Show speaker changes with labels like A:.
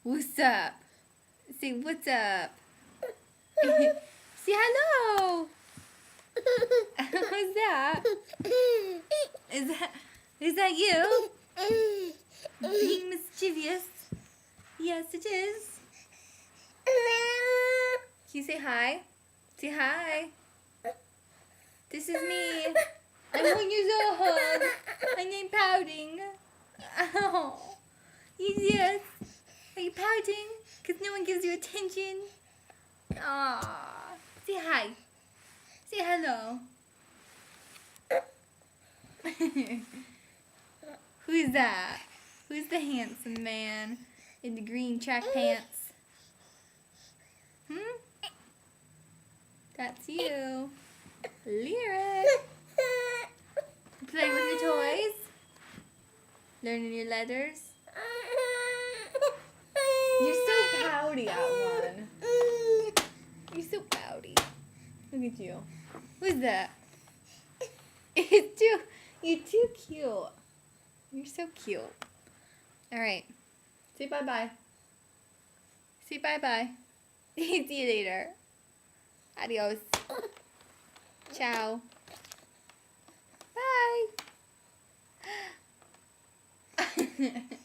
A: What's up? Say what's up. Say hello. Who's that? Is that you? Being mischievous. Yes, it is. Can you say hi? Say hi. This is me. I'm 1 years old. And I'm pouting. Oh. Yes. Are you pouting? Because no one gives you attention? Aww. Say hi. Say hello. Who's that? Who's the handsome man in the green track pants? That's you. Lyric. Playing with your toys? Learning your letters? You're so pouty, Outlawn. You're so pouty. Look at you. Who's that? You're too cute. You're so cute. Alright. Say bye-bye. Say bye-bye. See you later. Adios. Ciao. Bye.